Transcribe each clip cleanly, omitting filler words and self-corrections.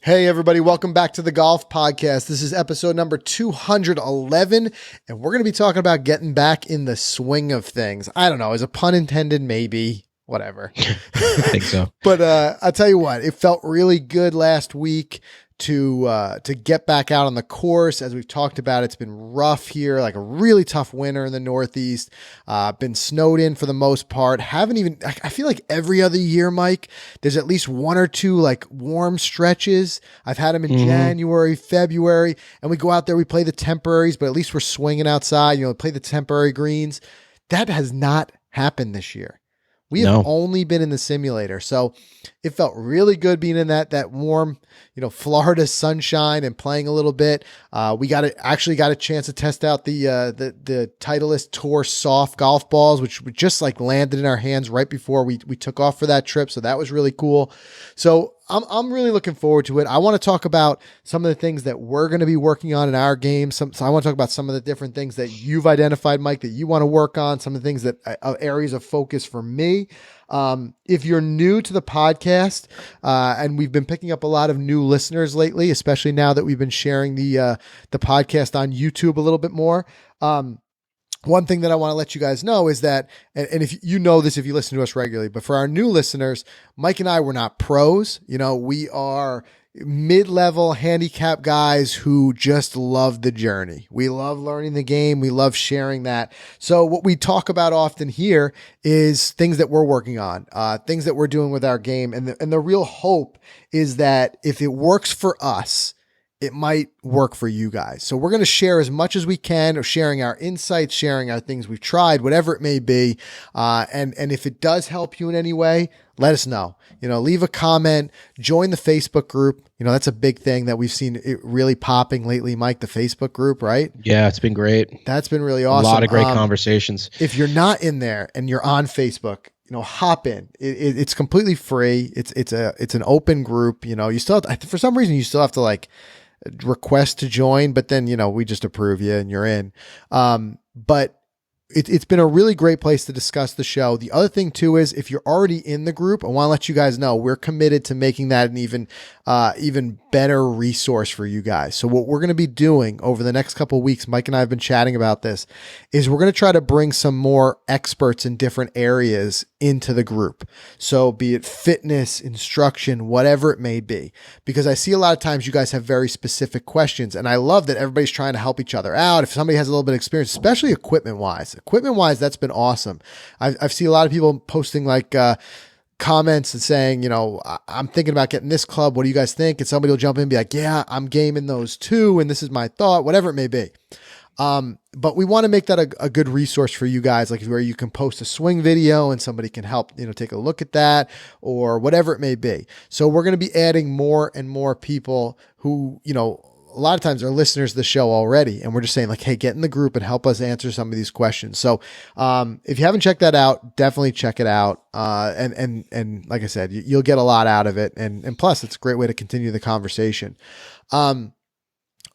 Hey, everybody. Welcome back to the Golf Podcast. This is episode number 211, and we're going to be talking about getting back in the swing of things. I don't know. Is a pun intended? Maybe. Whatever. I think so. But I'll tell you what, it felt really good last week to get back out on the course. As we've talked about, it's been rough here, like a really tough winter in the Northeast. Been snowed in for the most part. I feel like every other year, Mike, there's at least one or two like warm stretches. I've had them in January, February, and we go out there, we play the temporaries, but at least we're swinging outside, play the temporary greens. That has not happened this year. We have only been in the simulator. So it felt really good being in that warm, Florida sunshine and playing a little bit. We actually got a chance to test out the Titleist Tour soft golf balls, which just like landed in our hands right before we took off for that trip. So that was really cool. So I'm really looking forward to it. I want to talk about some of the things that we're going to be working on in our game. So I want to talk about some of the different things that you've identified, Mike, that you want to work on, some of the things that areas of focus for me. If you're new to the podcast, and we've been picking up a lot of new listeners lately, especially now that we've been sharing the podcast on YouTube a little bit more. One thing that I want to let you guys know is that, and if you know this, if you listen to us regularly, but for our new listeners, Mike and I, we're not pros. We are mid-level handicap guys who just love the journey. We love learning the game. We love sharing that. So what we talk about often here is things that we're working on, things that we're doing with our game. And the real hope is that if it works for us, it might work for you guys. So we're going to share as much as we can, or sharing our insights, sharing our things we've tried, whatever it may be. And if it does help you in any way, let us know. Leave a comment, join the Facebook group. That's a big thing that we've seen it really popping lately, Mike, the Facebook group, right? Yeah, it's been great. That's been really awesome. A lot of great conversations. If you're not in there and you're on Facebook, hop in. It's completely free. It's an open group. You still have to, for some reason, you still have to like request to join, but then, we just approve you and you're in. But it's been a really great place to discuss the show. The other thing too is if you're already in the group, I want to let you guys know we're committed to making that an even better resource for you guys. So what we're going to be doing over the next couple of weeks, Mike and I have been chatting about this, is we're going to try to bring some more experts in different areas into the group. So be it fitness, instruction, whatever it may be, because I see a lot of times you guys have very specific questions, and I love that everybody's trying to help each other out. If somebody has a little bit of experience, especially equipment wise, that's been awesome. I've seen a lot of people posting like, comments and saying, I'm thinking about getting this club. What do you guys think? And somebody will jump in and be like, yeah, I'm gaming those too. And this is my thought, whatever it may be. But we want to make that a good resource for you guys, like where you can post a swing video and somebody can help, take a look at that or whatever it may be. So we're going to be adding more and more people who, a lot of times are listeners to the show already. And we're just saying like, hey, get in the group and help us answer some of these questions. So, if you haven't checked that out, definitely check it out. And like I said, you'll get a lot out of it. And plus it's a great way to continue the conversation. All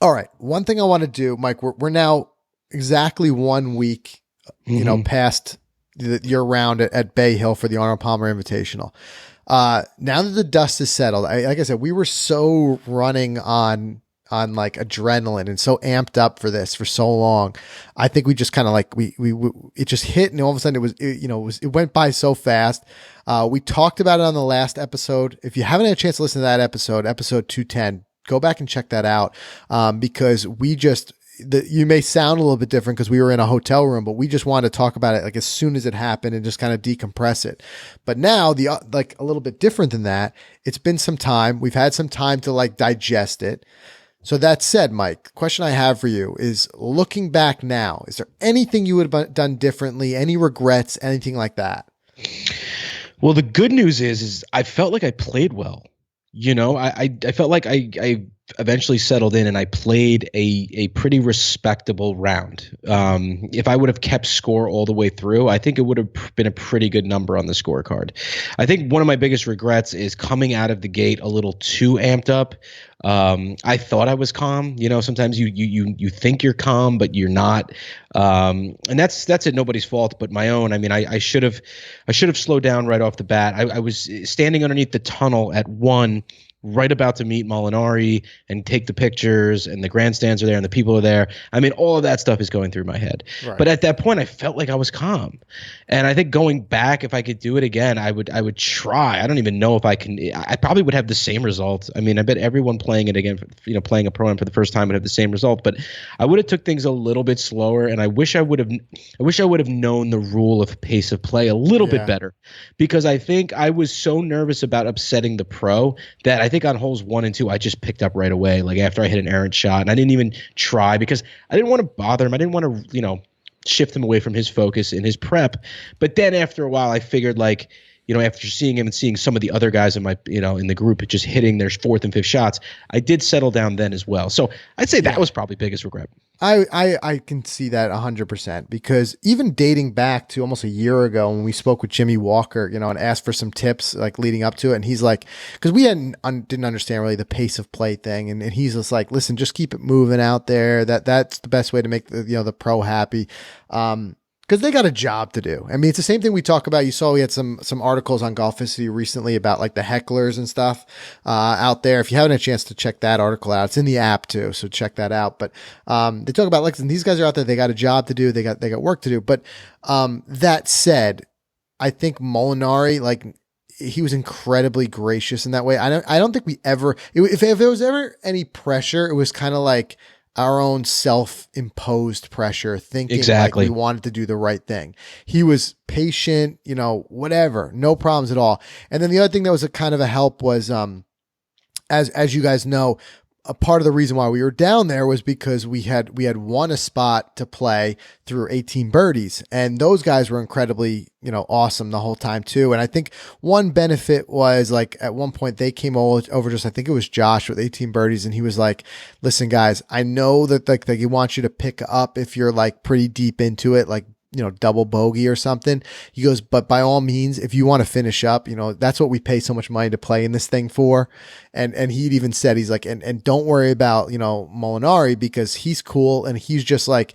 right. One thing I want to do, Mike, we're now exactly 1 week, past your round at Bay Hill for the Arnold Palmer Invitational. Now that the dust is settled, like I said, we were so running on like adrenaline and so amped up for this for so long. I think we just kind of like, it just hit, and all of a sudden it went by so fast. We talked about it on the last episode. If you haven't had a chance to listen to that episode 210, go back and check that out. Because you may sound a little bit different because we were in a hotel room, but we just wanted to talk about it like as soon as it happened and just kind of decompress it. But now like a little bit different than that. It's been some time. We've had some time to like digest it. So that said, Mike, the question I have for you is, looking back now, is there anything you would have done differently? Any regrets, anything like that? Well, the good news is I felt like I played well. I felt like I eventually settled in and I played a pretty respectable round. If I would have kept score all the way through, I think it would have been a pretty good number on the scorecard. I think one of my biggest regrets is coming out of the gate a little too amped up. I thought I was calm. Sometimes you think you're calm, but you're not. And that's it. Nobody's fault but my own. I mean, I should have slowed down right off the bat. I was standing underneath the tunnel at 1, right about to meet Molinari and take the pictures, and the grandstands are there and the people are there. I mean, all of that stuff is going through my head. Right. But at that point, I felt like I was calm. And I think going back, if I could do it again, I would try. I don't even know if I can. I probably would have the same result. I mean, I bet everyone playing it again, playing a pro-am for the first time would have the same result. But I would have took things a little bit slower, and I wish I would have known the rule of pace of play a little bit better, because I think I was so nervous about upsetting the pro that I think on holes 1 and 2 I just picked up right away. Like after I hit an errant shot, and I didn't even try because I didn't want to bother him. I didn't want to shift him away from his focus in his prep. But then after a while, I figured like, after seeing him and seeing some of the other guys in my, in the group just hitting their 4th and 5th shots, I did settle down then as well. So I'd say that was probably biggest regret. I can see that 100%, because even dating back to almost a year ago when we spoke with Jimmy Walker, and asked for some tips like leading up to it. And he's like, because we didn't understand really the pace of play thing. And he's just like, listen, just keep it moving out there. That's the best way to make the pro happy. Because they got a job to do. I mean, it's the same thing we talk about. You saw we had some articles on Golficity recently about like the hecklers and stuff out there. If you haven't had a chance to check that article out, it's in the app too, so check that out. But they talk about like these guys are out there. They got a job to do. They got work to do. But that said, I think Molinari, like, he was incredibly gracious in that way. I don't think we ever, if there was ever any pressure, it was kind of like our own self-imposed pressure, thinking exactly like we wanted to do the right thing. He was patient, whatever, no problems at all. And then the other thing that was a kind of a help was, as you guys know, a part of the reason why we were down there was because we had won a spot to play through 18 birdies, and those guys were incredibly, awesome the whole time too. And I think one benefit was like at one point they came over just, I think it was Josh with 18 birdies, and he was like, listen guys, I know that like he wants you to pick up if you're like pretty deep into it, like, double bogey or something. He goes, but by all means, if you want to finish up, that's what we pay so much money to play in this thing for. And he'd even said, he's like, and don't worry about, Molinari, because he's cool. And he's just like,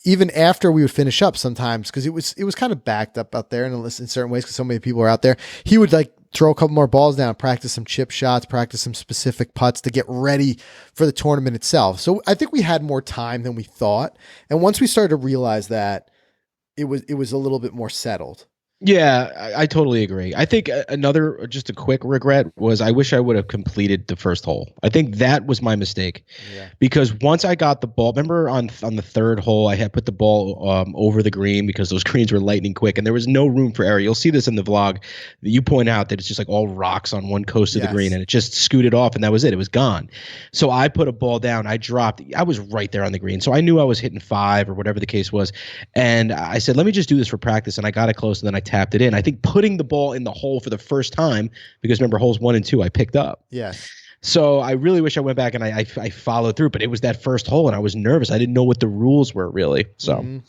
even after we would finish up sometimes, because it was kind of backed up out there in certain ways, because so many people are out there, he would like throw a couple more balls down, practice some chip shots, practice some specific putts to get ready for the tournament itself. So I think we had more time than we thought. And once we started to realize that, it was a little bit more settled. Yeah, I totally agree. I think another, just a quick regret was I wish I would have completed the first hole. I think that was my mistake. Yeah. Because once I got the ball, remember on the 3rd hole, I had put the ball over the green because those greens were lightning quick and there was no room for error. You'll see this in the vlog. You point out that it's just like all rocks on one coast of the green, and it just scooted off, and that was it. It was gone. So I put a ball down. I dropped. I was right there on the green. So I knew I was hitting 5 or whatever the case was. And I said, let me just do this for practice. And I got it close, and then I tapped it in. I think putting the ball in the hole for the first time, because remember holes 1 and 2 I picked up. Yes. So I really wish I went back and I followed through, but it was that first hole and I was nervous. I didn't know what the rules were really. So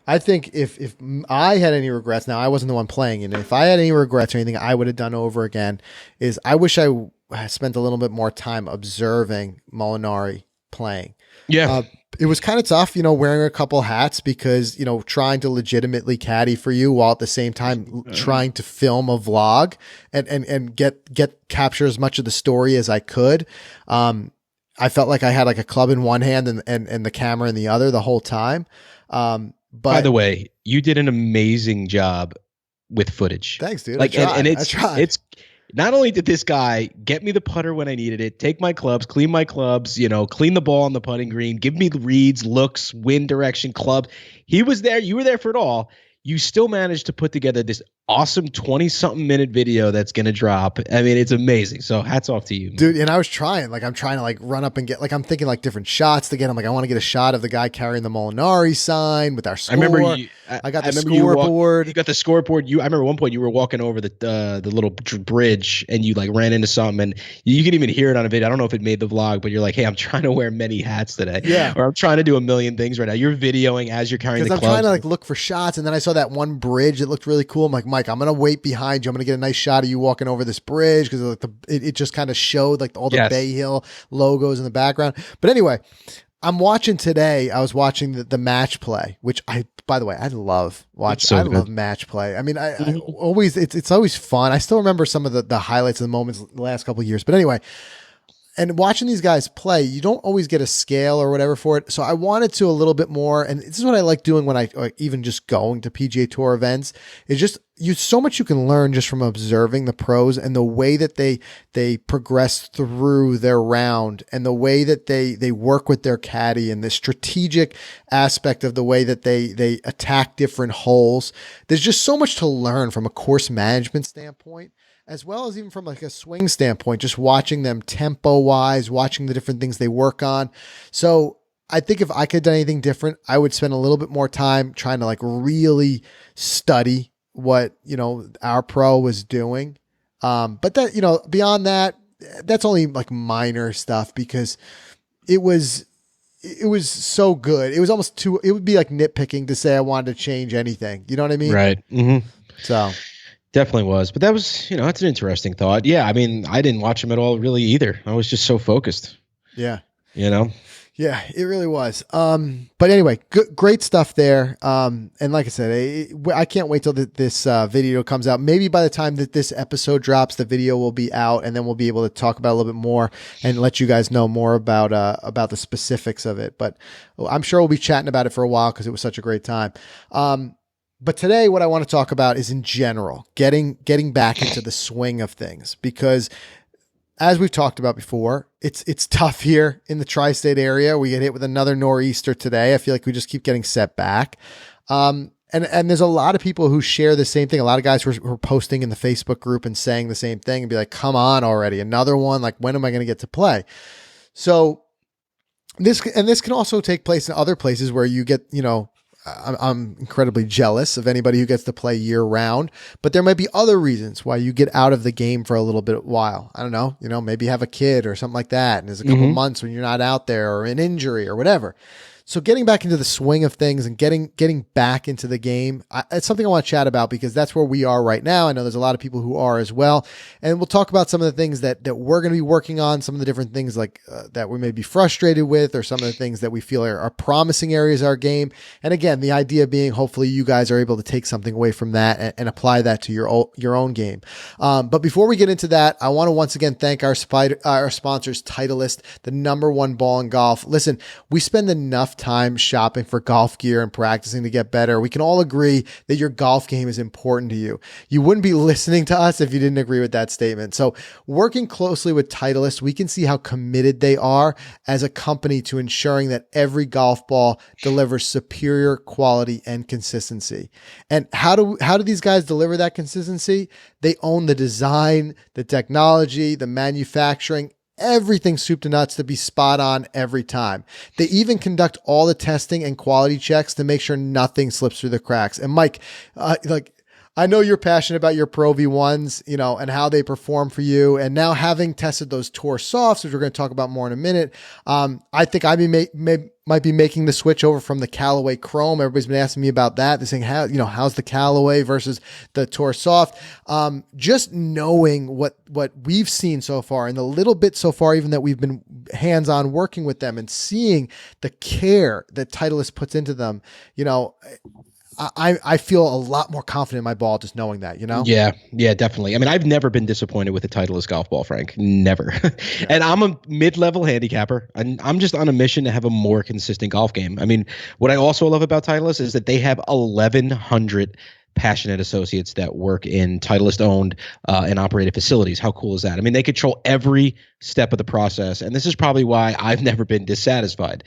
I think if I had any regrets, now I wasn't the one playing, and if I had any regrets or anything I would have done over again, is I wish I had spent a little bit more time observing Molinari playing. Yeah. It was kind of tough, wearing a couple hats, because, trying to legitimately caddy for you while at the same time trying to film a vlog and get capture as much of the story as I could. I felt like I had like a club in one hand and the camera in the other the whole time. But by the way, you did an amazing job with footage. Thanks, dude. Like, and it's not only did this guy get me the putter when I needed it, take my clubs, clean my clubs, clean the ball on the putting green, give me the reads, looks, wind direction, club. He was there. You were there for it all. You still managed to put together this awesome 20-something minute video that's going to drop. I mean, it's amazing. So hats off to you, man. Dude. And I was trying, like, I'm trying to like run up and get, like, I'm thinking like different shots to get. I'm like, I want to get a shot of the guy carrying the Molinari sign with our score. I remember I got the scoreboard. You got the scoreboard. I remember at one point you were walking over the little bridge and you like ran into something, and you can even hear it on a video. I don't know if it made the vlog, but you're like, hey, I'm trying to wear many hats today. Yeah. Or I'm trying to do a million things right now. You're videoing as you're carrying the clubs. Because I'm trying to like look for shots, and then I saw that one bridge. It looked really cool. I'm like, Mike, I'm going to wait behind you. I'm going to get a nice shot of you walking over this bridge, because like it just kind of showed like all the Bay Hill logos in the background. But anyway, I'm watching today. I was watching the match play, which by the way, I love It's I so love good. match play. I mean, I Mhm. always, it's always fun. I still remember some of the highlights and the moments the last couple of years, but anyway, and watching these guys play, you don't always get a scale or whatever for it. So I wanted to a little bit more. And this is what I like doing when I like, even just going to PGA Tour events is just so much you can learn just from observing the pros and the way that they progress through their round and the way that they work with their caddy and the strategic aspect of the way that they attack different holes. There's just so much to learn from a course management standpoint, as well as even from like a swing standpoint, just watching them tempo wise, watching the different things they work on. So I think if I could have done anything different, I would spend a little bit more time trying to like really study what, our pro was doing. But that, beyond that, that's only like minor stuff because it was, it was so good. It was almost too, it would be like nitpicking to say I wanted to change anything. You know what I mean? Right. Hmm. So Definitely was. But that was, that's an interesting thought. Yeah. I mean, I didn't watch him at all really either. I was just so focused, yeah. you know? Yeah, it really was. But anyway, great stuff there. And like I said, I can't wait till this video comes out. Maybe by the time that this episode drops, the video will be out, and then we'll be able to talk about it a little bit more and let you guys know more about the specifics of it. But I'm sure we'll be chatting about it for a while because it was such a great time. But today, what I want to talk about is in general, getting back into the swing of things because, as we've talked about before, it's tough here in the tri-state area. We get hit with another nor'easter today. I feel like we just keep getting set back. And there's a lot of people who share the same thing. A lot of guys who are posting in the Facebook group and saying the same thing and be like, come on already, another one. Like, when am I going to get to play? So this can also take place in other places where you get, I'm incredibly jealous of anybody who gets to play year round, but there might be other reasons why you get out of the game for a little bit while. I don't know, maybe have a kid or something like that. And there's a couple months when you're not out there or an injury or whatever. So getting back into the swing of things and getting back into the game, it's something I want to chat about because that's where we are right now. I know there's a lot of people who are as well. And we'll talk about some of the things that we're going to be working on, some of the different things like that we may be frustrated with, or some of the things that we feel are promising areas of our game. And again, the idea being hopefully you guys are able to take something away from that and apply that to your own game. But before we get into that, I want to once again thank our sponsors, Titleist, the #1 ball in golf. Listen, we spend enough time shopping for golf gear and practicing to get better. We can all agree that your golf game is important to you. You wouldn't be listening to us if you didn't agree with that statement. So working closely with Titleist, we can see how committed they are as a company to ensuring that every golf ball delivers superior quality and consistency. And how do these guys deliver that consistency? They own the design, the technology, the manufacturing, everything soup to nuts to be spot on every time. They even conduct all the testing and quality checks to make sure nothing slips through the cracks. And Mike, I know you're passionate about your Pro V1s, and how they perform for you. And now having tested those Tour Softs, which we're going to talk about more in a minute, I think I might be making the switch over from the Callaway Chrome. Everybody's been asking me about that. They're saying, how's the Callaway versus the Tour Soft? Just knowing what we've seen so far and the little bit so far, even that we've been hands-on working with them and seeing the care that Titleist puts into them, I feel a lot more confident in my ball just knowing that, Yeah, definitely. I mean, I've never been disappointed with a Titleist golf ball, Frank. Never. Yeah. And I'm a mid-level handicapper, and I'm just on a mission to have a more consistent golf game. I mean, what I also love about Titleist is that they have 1,100 passionate associates that work in Titleist-owned and operated facilities. How cool is that? I mean, they control every step of the process, and this is probably why I've never been dissatisfied.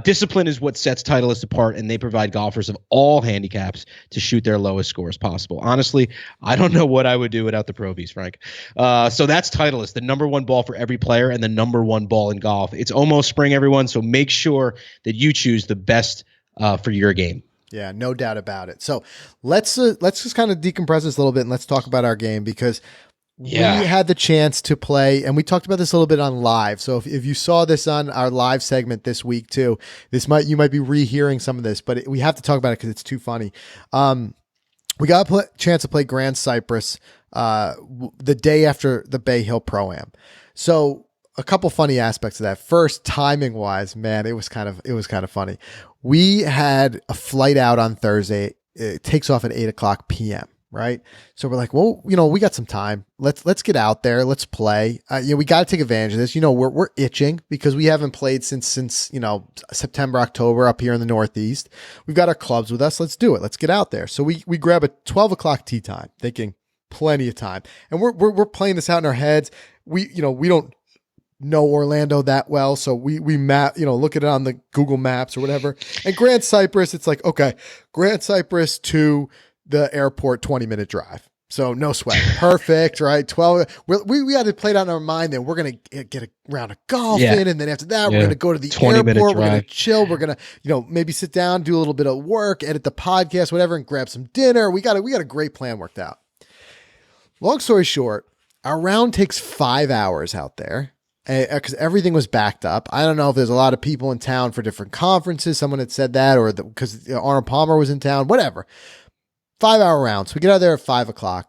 Discipline is what sets Titleist apart, and they provide golfers of all handicaps to shoot their lowest scores possible. Honestly, I don't know what I would do without the Pro Vs, Frank. So that's Titleist, the #1 ball for every player and the #1 ball in golf. It's almost spring, everyone, so make sure that you choose the best for your game. Yeah, no doubt about it. So let's just kind of decompress this a little bit and let's talk about our game because we had the chance to play, and we talked about this a little bit on live. So if you saw this on our live segment this week too, you might be rehearing some of this, but we have to talk about it because it's too funny. We got a chance to play Grand Cypress the day after the Bay Hill Pro-Am. So a couple funny aspects of that. First, timing wise, man, it was kind of funny. We had a flight out on Thursday. It takes off at 8:00 p.m. Right. So we're like, well, we got some time. Let's get out there. Let's play. We got to take advantage of this. We're itching because we haven't played since September, October up here in the Northeast. We've got our clubs with us. Let's do it. Let's get out there. So we grab a 12:00 tee time, thinking plenty of time. And we're playing this out in our heads. We don't know Orlando that well. So we map, look at it on the Google Maps or whatever. And Grand Cypress, it's like, okay, Grand Cypress to the airport, 20-minute drive. So no sweat. Perfect, right? 12. We had to play it out in our mind that we're going to get a round of golf in. And then after that, we're going to go to the airport. We're going to chill. We're going to, maybe sit down, do a little bit of work, edit the podcast, whatever, and grab some dinner. We got a great plan worked out. Long story short, our round takes 5 hours out there because everything was backed up. I don't know if there's a lot of people in town for different conferences. Someone had said that, or because Arnold Palmer was in town, whatever. 5-hour round. So we get out there at 5:00.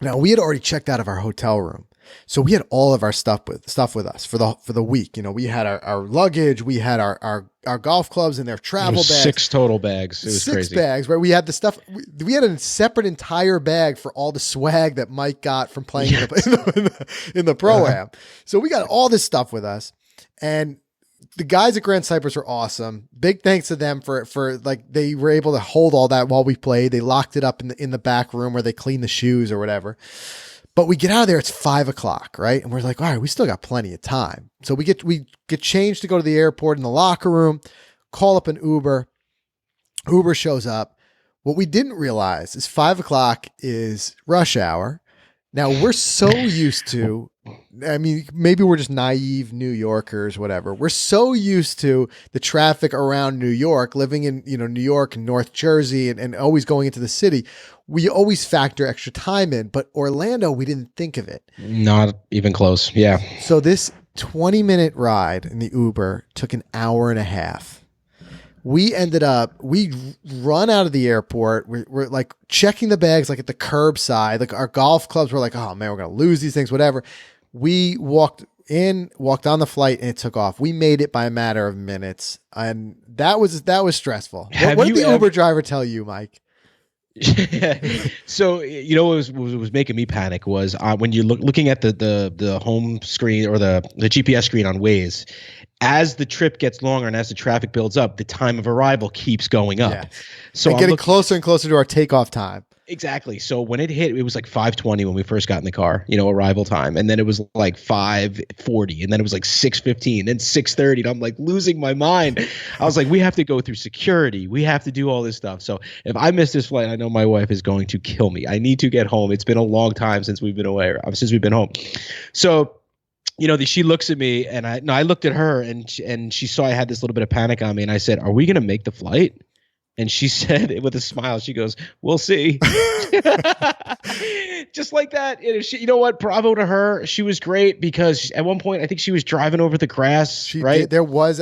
Now we had already checked out of our hotel room. So we had all of our stuff with us for the week. We had our luggage, we had our golf clubs and their travel bags. 6 total bags. It was crazy. 6 bags where we had the stuff. We had a separate entire bag for all the swag that Mike got from playing in the Pro-Am. So we got all this stuff with us, and the guys at Grand Cypress were awesome. Big thanks to them for they were able to hold all that while we played. They locked it up in the back room where they clean the shoes or whatever. But we get out of there, it's 5:00, right? And we're like, all right, we still got plenty of time. So we get changed to go to the airport in the locker room, call up an Uber. Uber shows up. What we didn't realize is 5:00 is rush hour. Now we're so used to, maybe we're just naive New Yorkers, whatever. We're so used to the traffic around New York, living in, New York and North Jersey and always going into the city. We always factor extra time in, but Orlando, we didn't think of it. Not even close. Yeah. So this 20-minute ride in the Uber took an hour and a half. We run out of the airport. We're like checking the bags, like at the curbside, like our golf clubs were like, oh man, we're going to lose these things, whatever. We walked on the flight, and it took off. We made it by a matter of minutes. And that was stressful. What did the Uber driver tell you, Mike? So what was making me panic was when you're looking at the home screen or the GPS screen on Waze. As the trip gets longer and as the traffic builds up, the time of arrival keeps going up. Yeah. So and getting closer and closer to our takeoff time. Exactly. So when it hit, it was like 5:20 when we first got in the car, arrival time. And then it was like 5:40, and then it was like 6:15, then 6:30. And I'm like losing my mind. I was like, we have to go through security. We have to do all this stuff. So if I miss this flight, I know my wife is going to kill me. I need to get home. It's been a long time since we've been home. So she looks at me, and I looked at her, and she saw I had this little bit of panic on me, and I said, "Are we going to make the flight?" And she said with a smile, she goes, "We'll see." Just like that. You know what? Bravo to her. She was great because at one point I think she was driving over the grass. Right? There was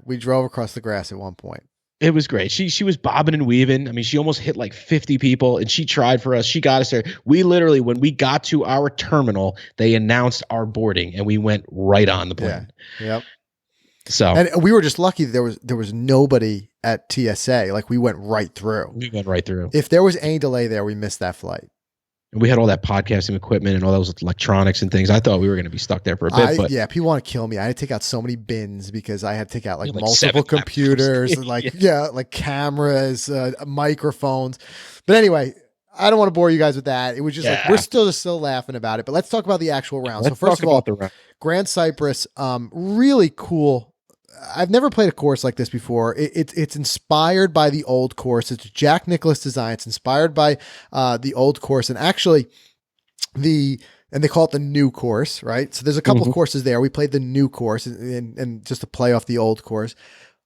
we drove across the grass at one point. It was great. She was bobbing and weaving. She almost hit like 50 people, and she tried for us. She got us there. We literally, when we got to our terminal, they announced our boarding, and we went right on the plane. Yeah. Yep. So, and we were just lucky that there was nobody at TSA. Like we went right through. If there was any delay there, we missed that flight. And we had all that podcasting equipment and all those electronics and things. I thought we were going to be stuck there for a bit. But people want to kill me. I had to take out so many bins because I had to take out like multiple computers, like cameras, microphones. But anyway, I don't want to bore you guys with that. It was just like we're still laughing about it. But let's talk about the actual round. So first of all, Grand Cypress, really cool. I've never played a course like this before. It's inspired by the old course. It's Jack Nicklaus design. It's inspired by the old course, and actually they call it the new course, right? So there's a couple of courses there. We played the new course, and just to play off the old course.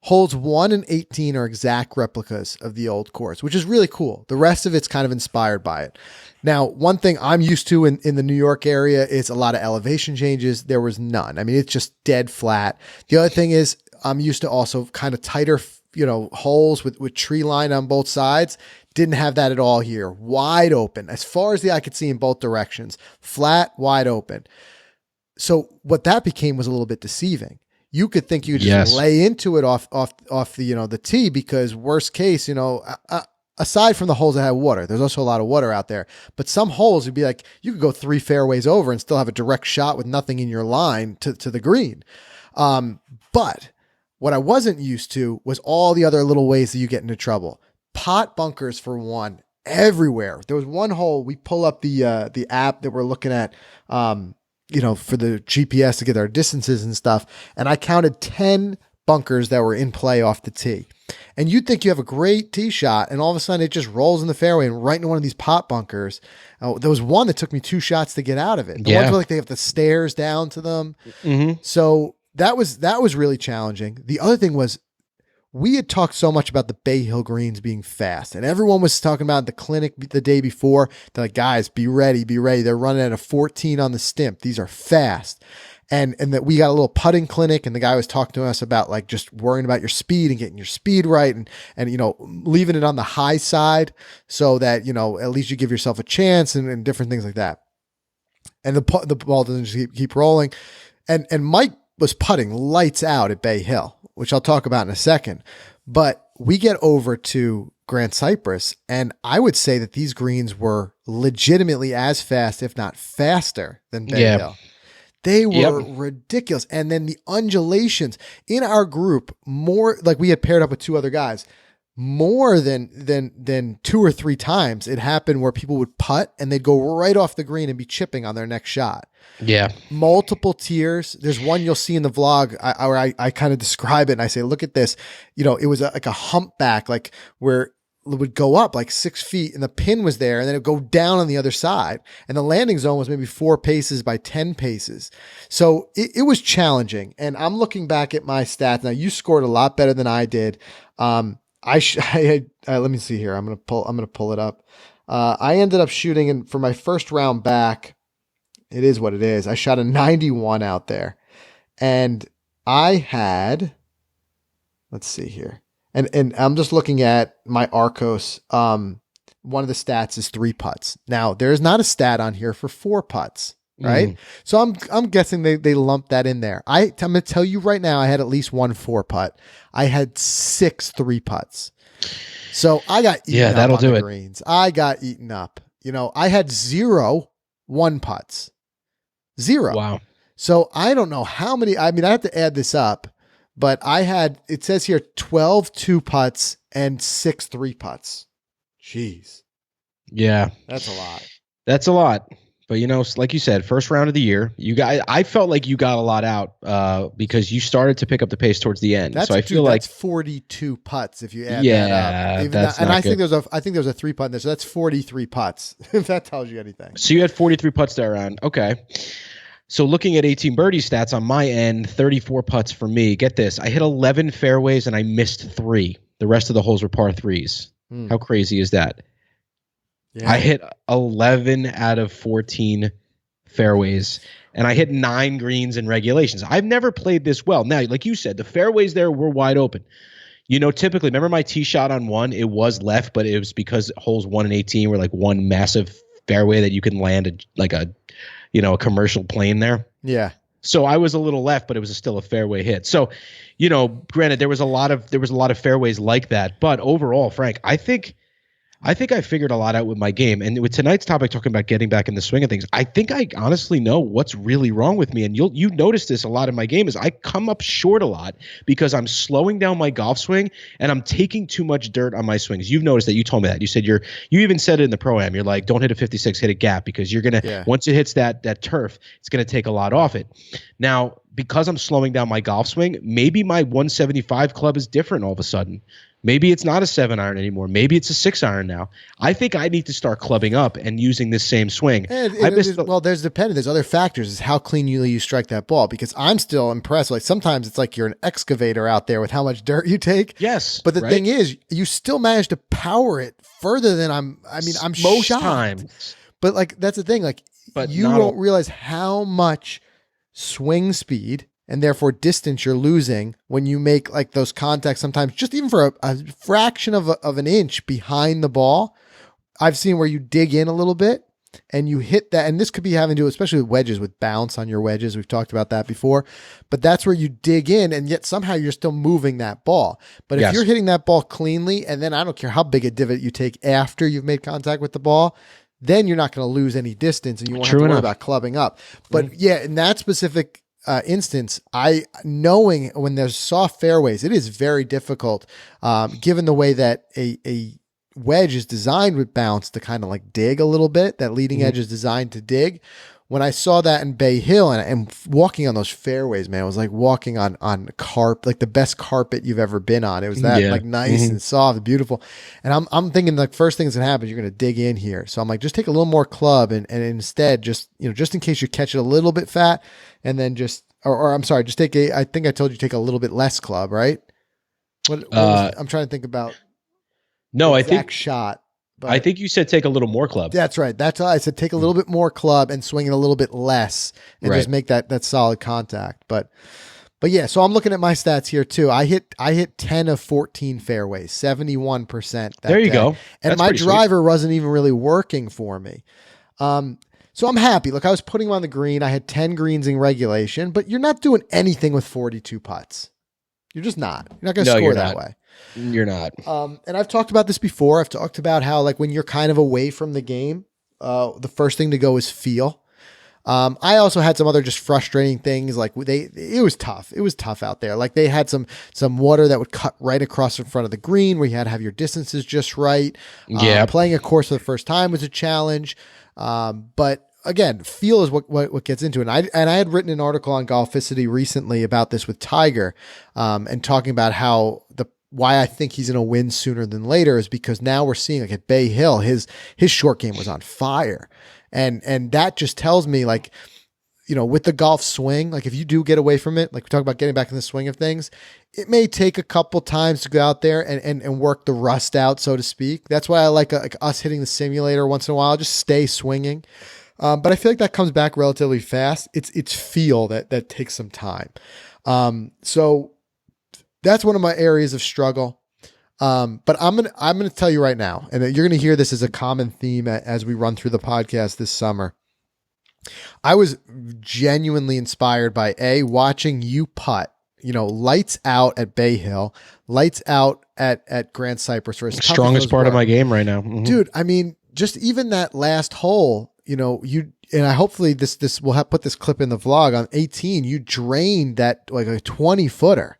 Holes 1 and 18 are exact replicas of the old course, which is really cool. The rest of it's kind of inspired by it. Now, one thing I'm used to in the New York area is a lot of elevation changes. There was none. It's just dead flat. The other thing is I'm used to also kind of tighter, holes with tree line on both sides. Didn't have that at all here. Wide open, as far as the eye could see in both directions. Flat, wide open. So what that became was a little bit deceiving. You could think you could just Yes. lay into it off the the tee, because worst case, aside from the holes that have water, there's also a lot of water out there. But some holes would be like you could go 3 fairways over and still have a direct shot with nothing in your line to the green. But what I wasn't used to was all the other little ways that you get into trouble. Pot bunkers for one, everywhere. There was one hole, we pull up the app that we're looking at, for the GPS to get our distances and stuff. And I counted 10 bunkers that were in play off the tee. And you'd think you have a great tee shot, and all of a sudden it just rolls in the fairway and right into one of these pot bunkers. There was one that took me 2 shots to get out of it. The ones where like they have the stairs down to them. Mm-hmm. So that was really challenging. The other thing was, we had talked so much about the Bay Hill greens being fast, and everyone was talking about the clinic the day before. They're like, guys, be ready, be ready. They're running at a 14 on the stimp. These are fast. And that we got a little putting clinic, and the guy was talking to us about like just worrying about your speed and getting your speed right, and leaving it on the high side so that at least you give yourself a chance, and different things like that. And the ball doesn't just keep rolling. And Mike was putting lights out at Bay Hill, which I'll talk about in a second. But we get over to Grand Cypress, and I would say that these greens were legitimately as fast, if not faster, than Bay Hill. They were ridiculous. And then the undulations in our group, more like we had paired up with 2 other guys, more than 2 or 3 times it happened where people would putt and they'd go right off the green and be chipping on their next shot. Yeah. Multiple tiers. There's one you'll see in the vlog where I kind of describe it and I say, look at this. It was like a humpback, like where it would go up like 6 feet and the pin was there, and then it would go down on the other side. And the landing zone was maybe 4 paces by 10 paces. So it was challenging. And I'm looking back at my stats. Now, you scored a lot better than I did. Let me see here. I'm going to pull it up. I ended up shooting, and for my first round back, it is what it is. I shot a 91 out there, and I had, let's see here. And I'm just looking at my Arcos. One of the stats is 3 putts. Now there's not a stat on here for 4 putts, right? So I'm guessing they lumped that in there. I'm going to tell you right now, I had at least 1 4 putt. I had 6 3 putts. So I got eaten up on the greens. I got eaten up. I had 0 1 putts. 0. Wow. So I don't know how many. I mean, I have to add this up. But I had, it says here, 12 2 putts and 6 3 putts. Jeez. Yeah. That's a lot. That's a lot. But, like you said, first round of the year, I felt like you got a lot out because you started to pick up the pace towards the end. So I feel like that's 42 putts if you add that up. I think there was a 3 putt in there, so that's 43 putts, if that tells you anything. So you had 43 putts that round. Okay. So looking at 18 birdie stats on my end, 34 putts for me. Get this. I hit 11 fairways and I missed 3. The rest of the holes were par 3s. How crazy is that? Yeah. I hit 11 out of 14 fairways, and I hit 9 greens in regulations. I've never played this well. Now, like you said, the fairways there were wide open. Typically, remember my tee shot on 1? It was left, but it was because holes 1 and 18 were like one massive fairway that you can land a commercial plane there. Yeah. So I was a little left, but it was still a fairway hit. So, granted, there was a lot of fairways like that, but overall, Frank, I think I figured a lot out with my game. And with tonight's topic talking about getting back in the swing of things, I think I honestly know what's really wrong with me. And you notice this a lot in my game is I come up short a lot because I'm slowing down my golf swing and I'm taking too much dirt on my swings. You've noticed that. You told me that. You said you even said it in the Pro-Am. You're like, don't hit a 56, hit a gap, because you're going to, once it hits that turf, it's going to take a lot off it. Now, because I'm slowing down my golf swing, maybe my 175 club is different all of a sudden. Maybe it's not a 7-iron anymore. Maybe it's a 6-iron now. I think I need to start clubbing up and using this same swing. There's other factors. Is how cleanly you strike that ball. Because I'm still impressed. Like sometimes it's like you're an excavator out there with how much dirt you take. Yes, but the thing is, you still manage to power it further than I'm most shocked. Times. But like that's the thing. Like you don't realize how much swing speed and therefore distance you're losing when you make like those contacts sometimes just even for a fraction of an inch behind the ball. I've seen where you dig in a little bit and you hit that, and this could be having to do, especially with wedges, with bounce on your wedges. We've talked about that before, but that's where you dig in, and yet somehow you're still moving that ball. But if you're hitting that ball cleanly, and then I don't care how big a divot you take after you've made contact with the ball, then you're not going to lose any distance, and you won't have to worry about clubbing up. But yeah, in that specific instance, knowing when there's soft fairways, it is very difficult, given the way that a wedge is designed with bounce to kind of like dig a little bit. That leading edge is designed to dig. When I saw that in Bay Hill and walking on those fairways, man, it was like walking on carpet, like the best carpet you've ever been on. It was that like nice and soft, beautiful. And I'm thinking like first thing that's gonna happen, you're gonna dig in here. So I'm like, just take a little more club and instead just, just in case you catch it a little bit fat, and then just, or I'm sorry, just take I think I told you take a little bit less club, right? I'm trying to think about. No, I think shot. But I think you said take a little more club. That's right. That's how I said take a little bit more club and swing it a little bit less and just make that solid contact. But yeah, so I'm looking at my stats here too. I hit 10 of 14 fairways, 71%. There you go. And my driver wasn't even really working for me. So I'm happy. Look, I was putting him on the green. I had 10 greens in regulation, but you're not doing anything with 42 putts. You're just not. You're not going to score that way. You're not. And I've talked about this before. I've talked about how like when you're kind of away from the game, the first thing to go is feel. I also had some other just frustrating things. Like it was tough. It was tough out there. Like they had some water that would cut right across in front of the green where you had to have your distances just right. Playing a course for the first time was a challenge. But again, feel is what gets into it. And I had written an article on Golficity recently about this with Tiger, and talking about how why I think he's going to win sooner than later is because now we're seeing like at Bay Hill, his short game was on fire. And that just tells me like, with the golf swing, like if you do get away from it, like we talk about getting back in the swing of things, it may take a couple times to go out there and work the rust out, so to speak. That's why I like us hitting the simulator once in a while, just stay swinging. But I feel like that comes back relatively fast. It's feel that takes some time. So that's one of my areas of struggle. But I'm gonna tell you right now, and you're gonna hear this as a common theme as we run through the podcast this summer. I was genuinely inspired by watching you putt. Lights out at Bay Hill, lights out at Grand Cypress. Strongest part of my game right now, dude. I mean, just even that last hole. Hopefully this will put this clip in the vlog on 18. You drained that like a 20-footer.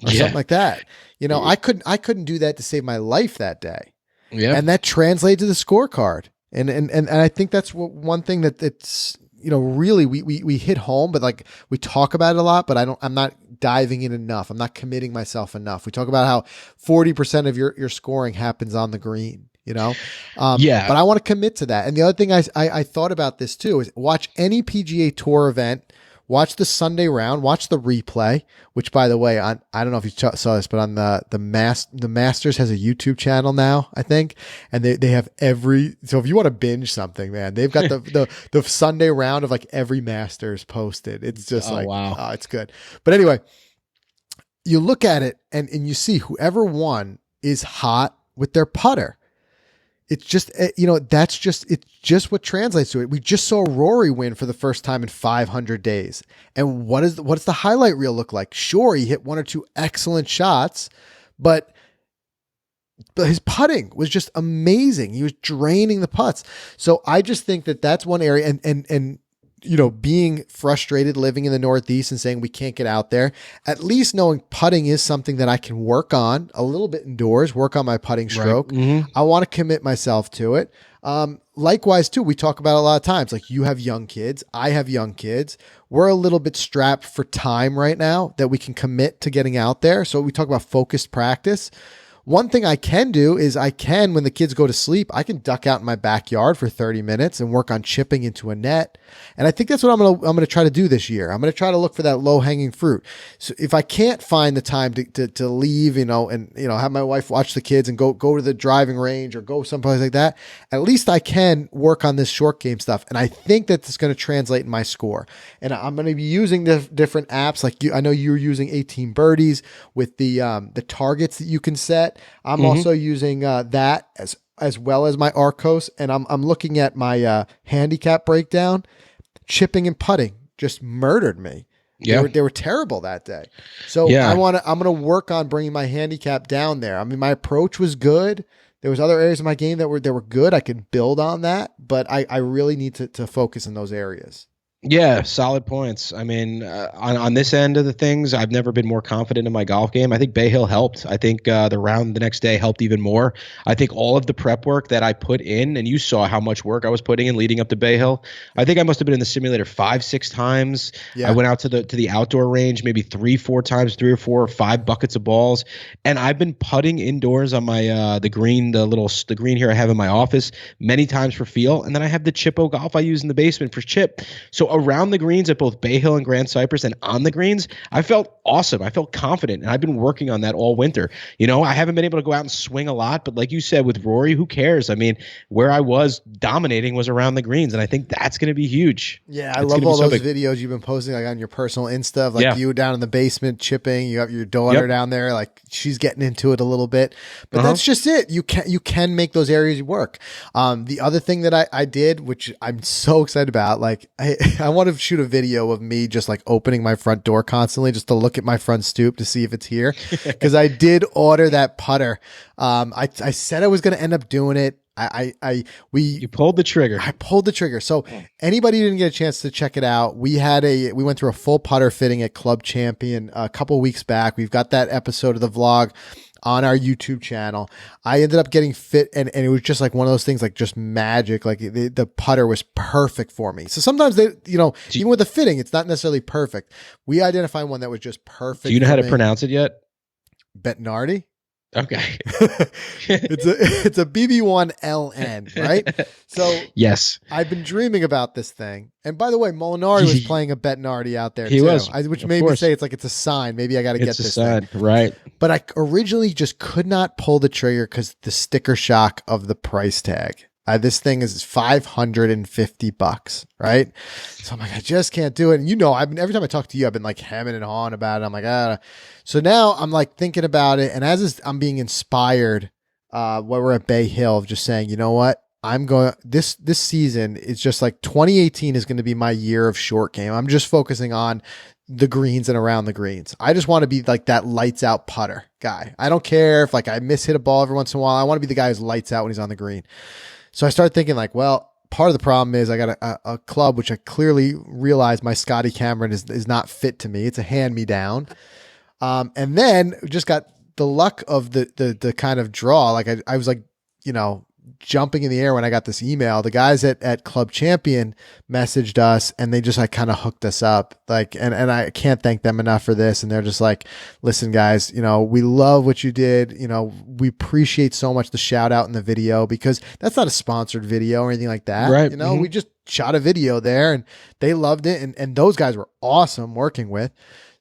Or something like that. I couldn't do that to save my life that day. Yeah. And that translated to the scorecard. And I think that's one thing that it's, really we hit home, but like we talk about it a lot, but I'm not diving in enough. I'm not committing myself enough. We talk about how 40% of your scoring happens on the green, but I want to commit to that. And the other thing I thought about this too is watch any PGA Tour event. Watch the Sunday round, watch the replay, which by the way, I don't know if you saw this, but on the Masters has a YouTube channel now, I think. And they have so if you want to binge something, man, they've got the Sunday round of like every Masters posted. It's just wow. It's good. But anyway, you look at it and you see whoever won is hot with their putter. It's just, it's just what translates to it. We just saw Rory win for the first time in 500 days. And what does the highlight reel look like? Sure, he hit one or two excellent shots, but his putting was just amazing. He was draining the putts. So I just think that's one area and being frustrated living in the Northeast and saying we can't get out there, at least knowing putting is something that I can work on a little bit indoors, work on my putting stroke. Right. I want to commit myself to it. Likewise too, we talk about it a lot of times, like you have young kids, I have young kids. We're a little bit strapped for time right now that we can commit to getting out there. So we talk about focused practice. One thing I can do is when the kids go to sleep, I can duck out in my backyard for 30 minutes and work on chipping into a net. And I think that's what I'm going to try to do this year. I'm going to try to look for that low hanging fruit. So if I can't find the time to leave, and have my wife watch the kids and go to the driving range or go someplace like that, at least I can work on this short game stuff. And I think that it's going to translate in my score. And I'm going to be using the different apps. Like I know you're using 18 birdies with the targets that you can set. I'm also using that as as well as my Arcos, and I'm looking at my handicap breakdown. Chipping and putting just murdered me. Yeah. They were terrible that day. So Yeah. I'm gonna work on bringing my handicap down there. I mean, my approach was good. There was other areas of my game that were good. I could build on that, but I really need to focus in those areas. Yeah, solid points. I mean, on this end of the things, I've never been more confident in my golf game. I think Bay Hill helped. I think the round the next day helped even more. I think all of the prep work that I put in, and you saw how much work I was putting in leading up to Bay Hill. I think I must have been in the simulator 5-6 times. Yeah. I went out to the outdoor range maybe 3-4 times, 3 or 4 or 5 buckets of balls, and I've been putting indoors on my the green, the green here I have in my office many times for feel, and then I have the Chippo golf I use in the basement for chip. So around the greens at both Bay Hill and Grand Cypress and on the greens, I felt awesome. I felt confident, and I've been working on that all winter. You know, I haven't been able to go out and swing a lot, but like you said with Rory, who cares? I mean, where I was dominating was around the greens, and I think that's going to be huge. Yeah, I love all those videos you've been posting like on your personal Insta of like you down in the basement chipping. You have your daughter down there, like she's getting into it a little bit, but that's just it. You can make those areas work. The other thing that I did, which I'm so excited about, like I want to shoot a video of me just like opening my front door constantly just to look at my front stoop to see if it's here, because I did order that putter. I said I was going to end up doing it. You pulled the trigger. I pulled the trigger. So anybody who didn't get a chance to check it out, we went through a full putter fitting at Club Champion a couple weeks back. We've got that episode of the vlog on our YouTube channel. I ended up getting fit, and it was just like one of those things, like just magic. Like the putter was perfect for me. So sometimes even with the fitting, it's not necessarily perfect. We identified one that was just perfect. Do you know how to pronounce it yet? Betnardi. Okay. it's a BB1LN, right? So yes, I've been dreaming about this thing. And by the way, Molinari was playing a Betnardi out there he too. Was, which made me say it's like it's a sign. Maybe I got to get this sign, thing. Right. But I originally just could not pull the trigger because the sticker shock of the price tag. This thing is $550, right? So I'm like, I just can't do it. And every time I talk to you, I've been like hemming and hawing about it. I'm like, So now I'm like thinking about it, and I'm being inspired while we're at Bay Hill of just saying, you know what? I'm going this season is just like 2018 is going to be my year of short game. I'm just focusing on the greens and around the greens. I just want to be like that lights out putter guy. I don't care if like I hit a ball every once in a while. I want to be the guy who's lights out when he's on the green. So I started thinking like, well, part of the problem is I got a club, which I clearly realized my Scotty Cameron is not fit to me. It's a hand-me-down. And then just got the luck of the kind of draw. Like I was like, jumping in the air when I got this email. The guys at Club Champion messaged us, and they just like kind of hooked us up. Like, and I can't thank them enough for this. And they're just like, listen, guys, we love what you did. We appreciate so much the shout out in the video, because that's not a sponsored video or anything like that. Right. We just shot a video there, and they loved it. And those guys were awesome working with.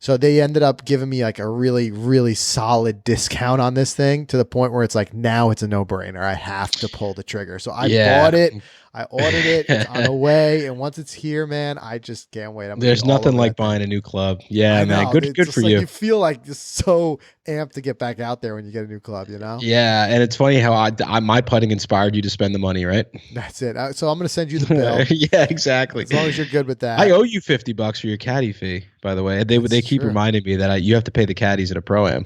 So they ended up giving me like a really, really solid discount on this thing, to the point where it's like, now it's a no-brainer. I have to pull the trigger. So I bought it. I ordered it. It's on the way. And once it's here, man, I just can't wait. There's nothing like buying a new club. Yeah, man. Good for you. You feel like just so amped to get back out there when you get a new club, Yeah. And it's funny how my putting inspired you to spend the money, right? That's it. So I'm going to send you the bill. Yeah, exactly. As long as you're good with that. I owe you $50 for your caddy fee, by the way. They keep reminding me that you have to pay the caddies at a pro-am.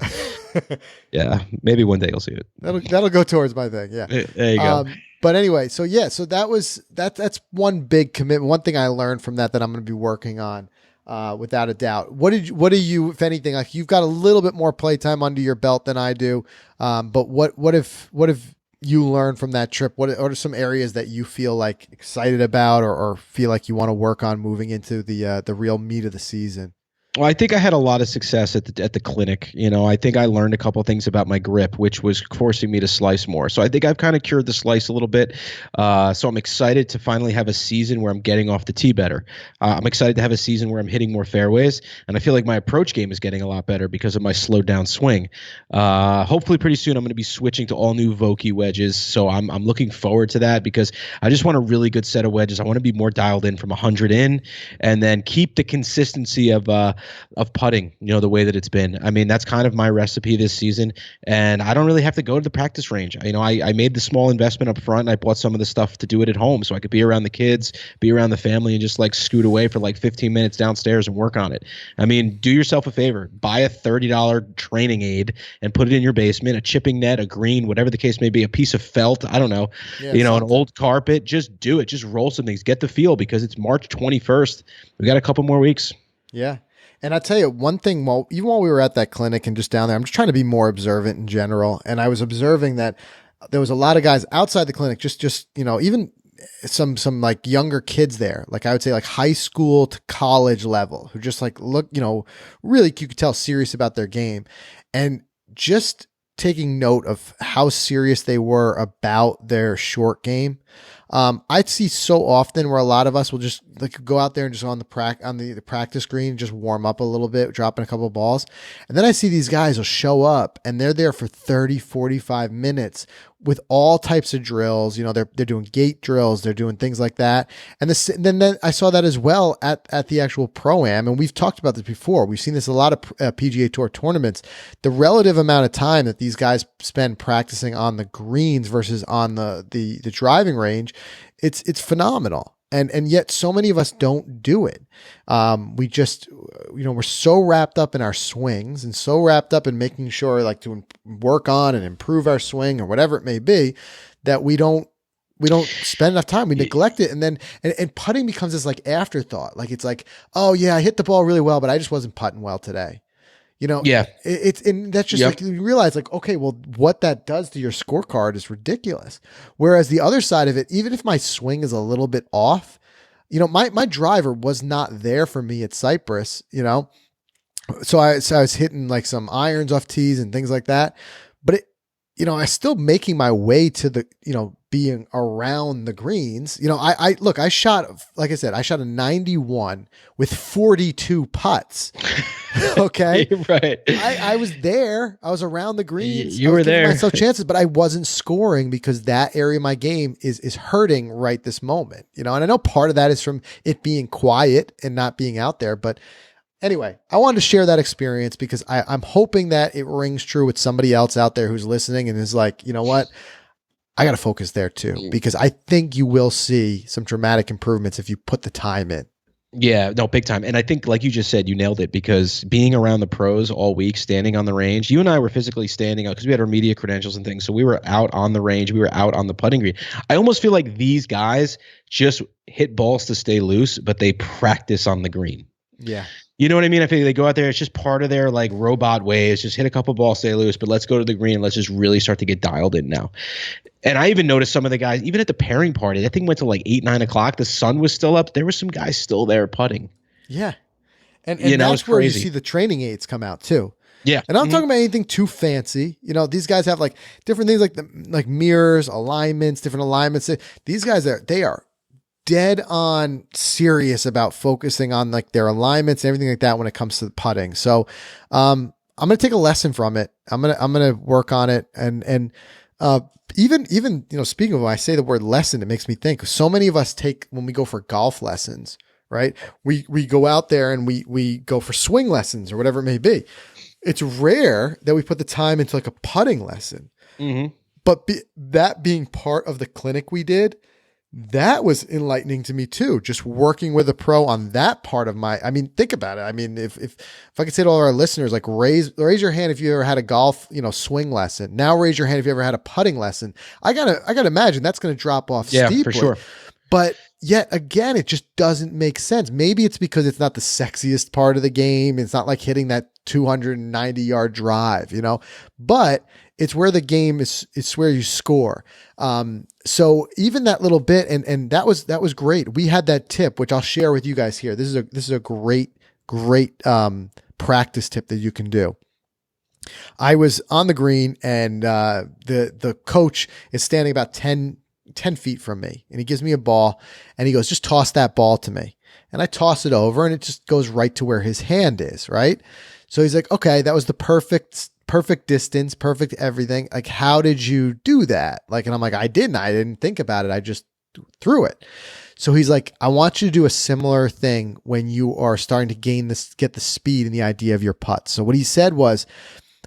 Yeah. Maybe one day you'll see it. That'll go towards my thing. Yeah. There you go. But anyway, so that's one big commitment. One thing I learned from that I'm going to be working on, without a doubt. What do you, if anything, like you've got a little bit more playtime under your belt than I do. But what if you learned from that trip? What are some areas that you feel like excited about, or feel like you want to work on moving into the real meat of the season? Well, I think I had a lot of success at the clinic. I think I learned a couple of things about my grip, which was forcing me to slice more. So I think I've kind of cured the slice a little bit. So I'm excited to finally have a season where I'm getting off the tee better. I'm excited to have a season where I'm hitting more fairways, and I feel like my approach game is getting a lot better because of my slowed down swing. Hopefully pretty soon I'm going to be switching to all new Vokey wedges. So I'm looking forward to that, because I just want a really good set of wedges. I want to be more dialed in from 100 in, and then keep the consistency of of putting, the way that it's been. I mean, that's kind of my recipe this season, and I don't really have to go to the practice range. I made the small investment up front, and I bought some of the stuff to do it at home so I could be around the kids, be around the family, and just like scoot away for like 15 minutes downstairs and work on it. I mean, do yourself a favor, buy a $30 training aid and put it in your basement, a chipping net, a green, whatever the case may be, a piece of felt, I don't know, an old carpet. Just do it. Just roll some things, get the feel, because it's March 21st. We got a couple more weeks. Yeah. And I'll tell you one thing, even while we were at that clinic and just down there, I'm just trying to be more observant in general. And I was observing that there was a lot of guys outside the clinic, just even some like younger kids there, like I would say like high school to college level, who just like look, really you could tell serious about their game, and just taking note of how serious they were about their short game. I'd see so often where a lot of us will just like go out there and just on the practice green, just warm up a little bit, dropping a couple of balls. And then I see these guys will show up and they're there for 30, 45 minutes with all types of drills. They're doing gate drills, they're doing things like that. And then I saw that as well at the actual Pro-Am. And we've talked about this before. We've seen this a lot of PGA Tour tournaments. The relative amount of time that these guys spend practicing on the greens versus on the driving range, it's phenomenal. And yet so many of us don't do it. We just, we're so wrapped up in our swings and so wrapped up in making sure like to work on and improve our swing or whatever it may be, that we don't spend enough time. We neglect it. And then, and putting becomes this like afterthought. Like, it's like, oh yeah, I hit the ball really well, but I just wasn't putting well today. Yeah. And that's just like, you realize like, okay, well, what that does to your scorecard is ridiculous. Whereas the other side of it, even if my swing is a little bit off, my driver was not there for me at Cypress, so I was hitting like some irons off tees and things like that, but I still making my way to the, being around the greens. I shot, like I said, I shot a 91 with 42 putts. Okay. Right. I was there. I was around the greens. You were there. Myself chances, but I wasn't scoring because that area of my game is hurting right this moment. And I know part of that is from it being quiet and not being out there. But anyway, I wanted to share that experience because I'm hoping that it rings true with somebody else out there who's listening and is like, you know what? I got to focus there too, because I think you will see some dramatic improvements if you put the time in. Yeah, no, big time. And I think, like you just said, you nailed it, because being around the pros all week, standing on the range, you and I were physically standing out because we had our media credentials and things. So we were out on the range. We were out on the putting green. I almost feel like these guys just hit balls to stay loose, but they practice on the green. Yeah. You know what I mean? I feel like they go out there. It's just part of their like robot ways. Just hit a couple balls, stay loose, but let's go to the green. Let's just really start to get dialed in now. And I even noticed some of the guys, even at the pairing party, that thing went to like 8, 9 o'clock. The sun was still up. There were some guys still there putting. Yeah. And that's where you see the training aids come out too. Yeah. And I'm talking about anything too fancy. These guys have like different things like mirrors, alignments, different alignments. These guys they are dead on serious about focusing on like their alignments and everything like that when it comes to the putting. So I'm going to take a lesson from it. I'm going to work on it. And even, speaking of, when I say the word lesson, it makes me think so many of us when we go for golf lessons, right? We go out there and we go for swing lessons or whatever it may be. It's rare that we put the time into like a putting lesson, but that being part of the clinic we did, that was enlightening to me too. Just working with a pro on that part of think about it. I mean, if I could say to all our listeners, like raise your hand if you ever had a golf, swing lesson. Now raise your hand if you ever had a putting lesson. I gotta imagine that's going to drop off steeply. Yeah, for sure. But yet again, it just doesn't make sense. Maybe it's because it's not the sexiest part of the game. It's not like hitting that 290-yard drive, but it's where the game is. It's where you score. So even that little bit, and that was great. We had that tip, which I'll share with you guys here. This is a great practice tip that you can do. I was on the green, and the coach is standing about 10 feet from me, and he gives me a ball, and he goes, "Just toss that ball to me." And I toss it over, and it just goes right to where his hand is, right? So he's like, "Okay, that was the perfect distance, perfect everything. Like, how did you do that?" Like, and I'm like, I didn't think about it. I just through it. So he's like, I want you to do a similar thing when you are starting to get the speed and the idea of your putts. So what he said was,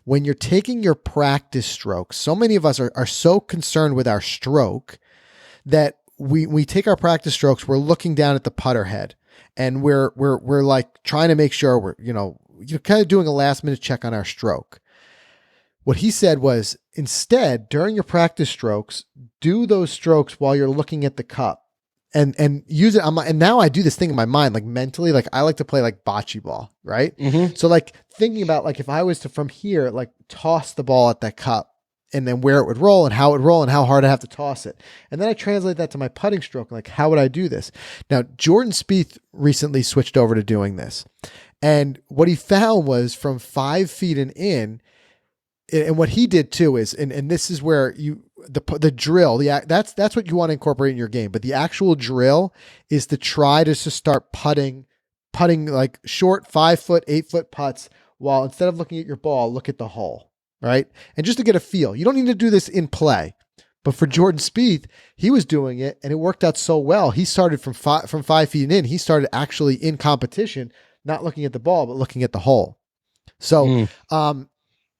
when you're taking your practice strokes, so many of us are so concerned with our stroke that we take our practice strokes, we're looking down at the putter head, and we're like trying to make sure you're kind of doing a last minute check on our stroke. What he said was, instead, during your practice strokes, do those strokes while you're looking at the cup. And use it. And now I do this thing in my mind, like mentally, like I like to play like bocce ball, right? Mm-hmm. So like thinking about like if I was to from here, like toss the ball at that cup and then where it would roll and how it would roll and how hard I have to toss it. And then I translate that to my putting stroke. Like, how would I do this? Now, Jordan Spieth recently switched over to doing this. And what he found was from 5 feet and in, and what he did too is, and this is where the drill, that's what you want to incorporate in your game. But the actual drill is to try to just start putting like short 5 foot, 8 foot putts, while instead of looking at your ball, look at the hole, right? And just to get a feel, you don't need to do this in play. But for Jordan Spieth, he was doing it and it worked out so well. He started from 5 feet in. He started actually in competition, not looking at the ball, but looking at the hole. So,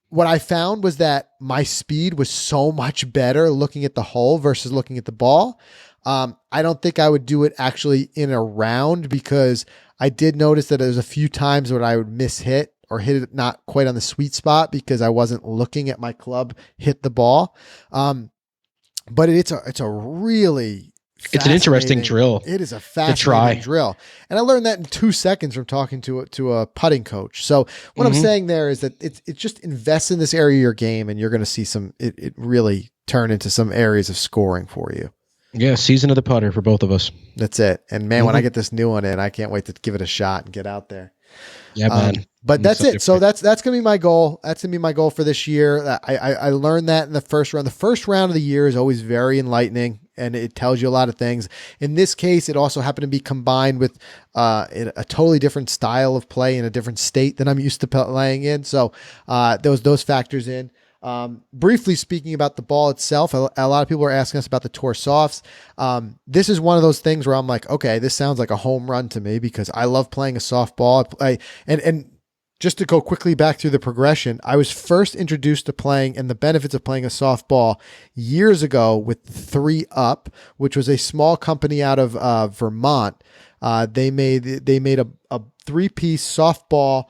what I found was that my speed was so much better looking at the hole versus looking at the ball. I don't think I would do it actually in a round, because I did notice that there's a few times where I would miss hit or hit it not quite on the sweet spot because I wasn't looking at my club hit the ball. But it's a really It's an interesting drill. It is a fascinating drill. And I learned that in 2 seconds from talking to a putting coach. So what I'm saying there is that it's just invest in this area of your game, and you're going to see it really turn into some areas of scoring for you. Yeah, season of the putter for both of us. That's it. And man, when I get this new one in, I can't wait to give it a shot and get out there. Yeah, man. But that's it. So that's going to be my goal. That's going to be my goal for this year. I learned that in the first round. The first round of the year is always very enlightening, and it tells you a lot of things. In this case, it also happened to be combined with a totally different style of play in a different state than I'm used to playing in. So those factors in. Briefly speaking about the ball itself, a lot of people are asking us about the Tour Softs. This is one of those things where I'm like, okay, this sounds like a home run to me, because I love playing a soft ball. And just to go quickly back through the progression, I was first introduced to playing and the benefits of playing a soft ball years ago with 3Up, which was a small company out of Vermont. They made a 3-piece softball.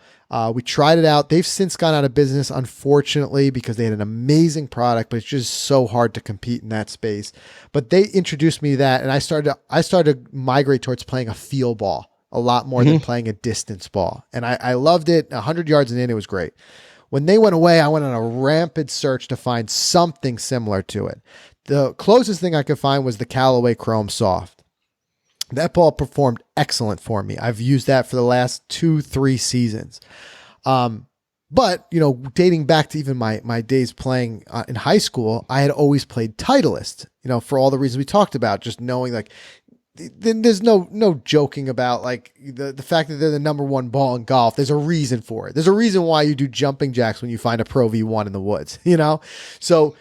We tried it out. They've since gone out of business, unfortunately, because they had an amazing product, but it's just so hard to compete in that space. But they introduced me to that, and I started to migrate towards playing a feel ball a lot more than playing a distance ball. And I loved it. 100 yards and in, it was great. When they went away, I went on a rampant search to find something similar to it. The closest thing I could find was the Callaway Chrome Soft. That ball performed excellent for me. I've used that for the last 2-3 seasons. But, dating back to even my days playing in high school, I had always played Titleist, for all the reasons we talked about, just knowing like, then there's no joking about like the fact that they're the number one ball in golf. There's a reason for it. There's a reason why you do jumping jacks when you find a Pro V1 in the woods, So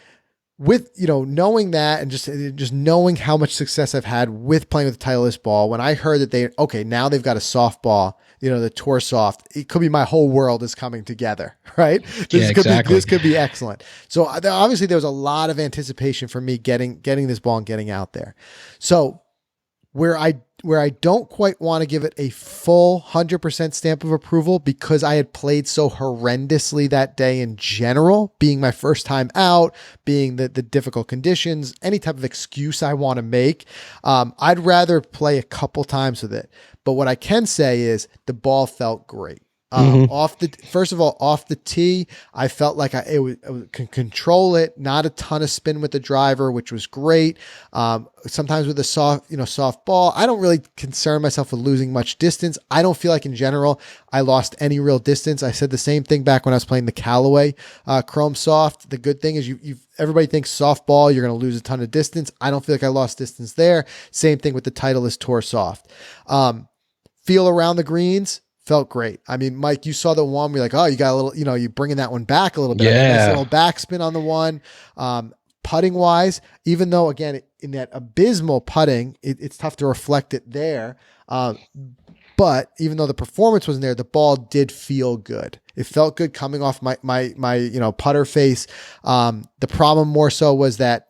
with, knowing that and just knowing how much success I've had with playing with the Titleist ball, when I heard that now they've got a soft ball, the Tour Soft, it could be my whole world is coming together, right? This could be excellent. So obviously there was a lot of anticipation for me getting this ball and getting out there. So where I don't quite want to give it a full 100% stamp of approval, because I had played so horrendously that day in general, being my first time out, being the difficult conditions, any type of excuse I want to make, I'd rather play a couple times with it. But what I can say is the ball felt great. Off the tee, I felt like I could control it. Not a ton of spin with the driver, which was great. Sometimes with a soft ball, I don't really concern myself with losing much distance. I don't feel like in general I lost any real distance. I said the same thing back when I was playing the Callaway Chrome Soft. The good thing is everybody thinks soft ball, you're going to lose a ton of distance. I don't feel like I lost distance there. Same thing with the Titleist Tour Soft. Feel around the greens. Felt great. I mean, Mike, you saw the one where you're like, oh, you got a little, you're bringing that one back a little bit. Yeah. Nice little backspin on the one. putting wise, even though again, in that abysmal putting, it's tough to reflect it there. But even though the performance wasn't there, the ball did feel good. It felt good coming off my putter face. The problem more so was that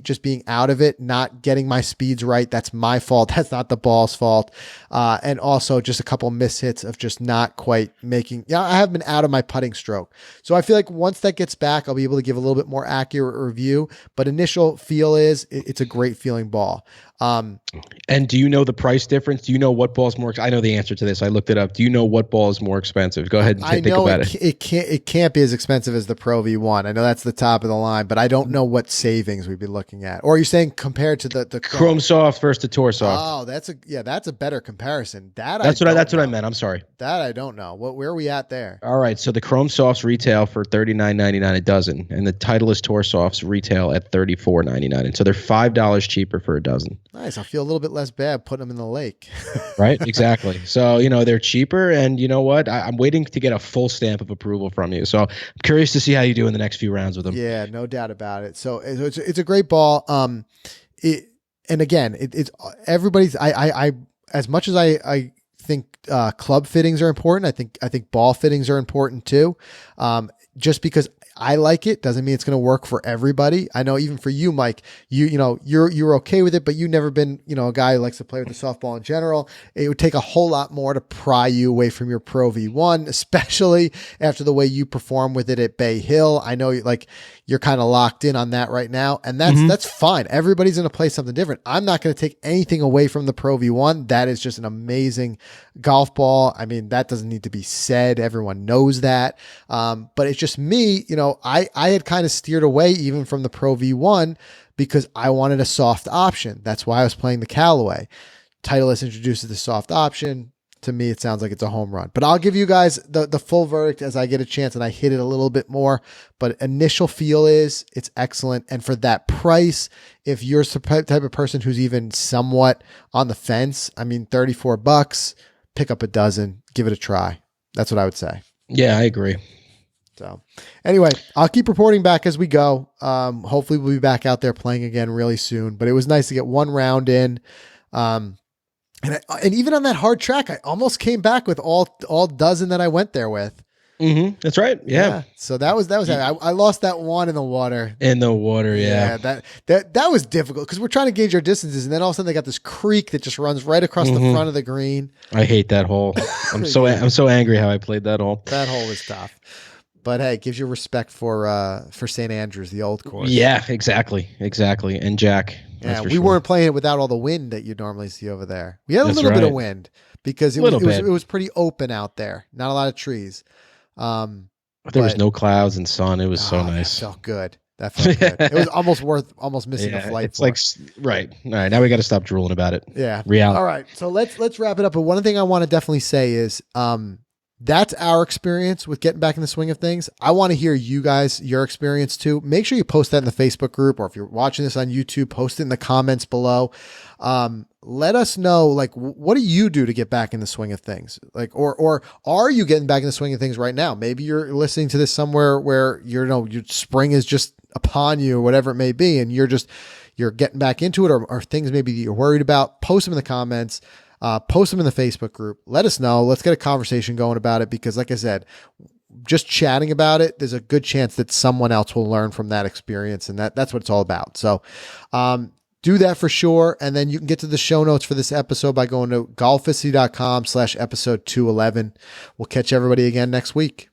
just being out of it, not getting my speeds right. That's my fault. That's not the ball's fault. And also just a couple mishits of just not quite making. I have been out of my putting stroke. So I feel like once that gets back, I'll be able to give a little bit more accurate review. But initial feel is it's a great feeling ball. And do you know the price difference? Do you know what ball is more? I know the answer to this. I looked it up. Do you know what ball is more expensive? Go ahead and think about it. It can't be as expensive as the Pro V1. I know that's the top of the line, but I don't know what savings we'd be looking at. Or are you saying compared to the Chrome Soft versus the Tour Soft? Oh, that's a better comparison. That's what I meant. I'm sorry. That I don't know. Where are we at there? All right, so the Chrome Softs retail for $39.99 a dozen, and the Titleist Tour Softs retail at $34.99, and so they're $5 cheaper for a dozen. Nice. I feel a little bit less bad putting them in the lake. Right, exactly. So they're cheaper, and you know what? I'm waiting to get a full stamp of approval from you. So I'm curious to see how you do in the next few rounds with them. Yeah, no doubt about it. So it's a great ball. And again, it's everybody's. I as much as I think club fittings are important. I think ball fittings are important too. Just because I like it doesn't mean it's going to work for everybody. I know even for you, Mike, you're okay with it, but you've never been, a guy who likes to play with the softball in general. It would take a whole lot more to pry you away from your Pro V1, especially after the way you perform with it at Bay Hill. I know you're kind of locked in on that right now, and that's fine. Everybody's going to play something different. I'm not going to take anything away from the Pro V1. That is just an amazing golf ball. I mean, that doesn't need to be said. Everyone knows that. But it's just me, I had kind of steered away even from the Pro V1 because I wanted a soft option. That's why I was playing the Callaway. Titleist introduces the soft option. To me, it sounds like it's a home run. But I'll give you guys the full verdict as I get a chance and I hit it a little bit more. But initial feel is it's excellent. And for that price, if you're the type of person who's even somewhat on the fence, I mean, $34, pick up a dozen, give it a try. That's what I would say. Yeah, I agree. So anyway, I'll keep reporting back as we go. Hopefully we'll be back out there playing again really soon, but it was nice to get one round in. And even on that hard track, I almost came back with all dozen that I went there with. Mm-hmm. That's right. Yeah. So that was, I lost that one in the water. Yeah. That was difficult because we're trying to gauge our distances. And then all of a sudden they got this creek that just runs right across the front of the green. I hate that hole. I'm so angry how I played that hole. That hole was tough. But hey, it gives you respect for St. Andrews, the old course. Yeah, exactly. And Jack. Yeah, we weren't playing it without all the wind that you normally see over there. We had a little bit of wind because it was pretty open out there. Not a lot of trees. There was no clouds and sun. It was so nice. That felt good. It was almost missing a flight. It's right. All right. Now we got to stop drooling about it. Yeah. Reality. All right. So let's wrap it up. But one thing I want to definitely say is, that's our experience with getting back in the swing of things. I want to hear you guys, your experience too. Make sure you post that in the Facebook group, or if you're watching this on YouTube, post it in the comments below. Let us know, what do you do to get back in the swing of things? Or are you getting back in the swing of things right now? Maybe you're listening to this somewhere where your spring is just upon you or whatever it may be. And you're getting back into it or things maybe you're worried about. Post them in the comments. Post them in the Facebook group. Let us know. Let's get a conversation going about it because, like I said, just chatting about it, there's a good chance that someone else will learn from that experience, and that's what it's all about. So do that for sure, and then you can get to the show notes for this episode by going to golficity.com/episode 211. We'll catch everybody again next week.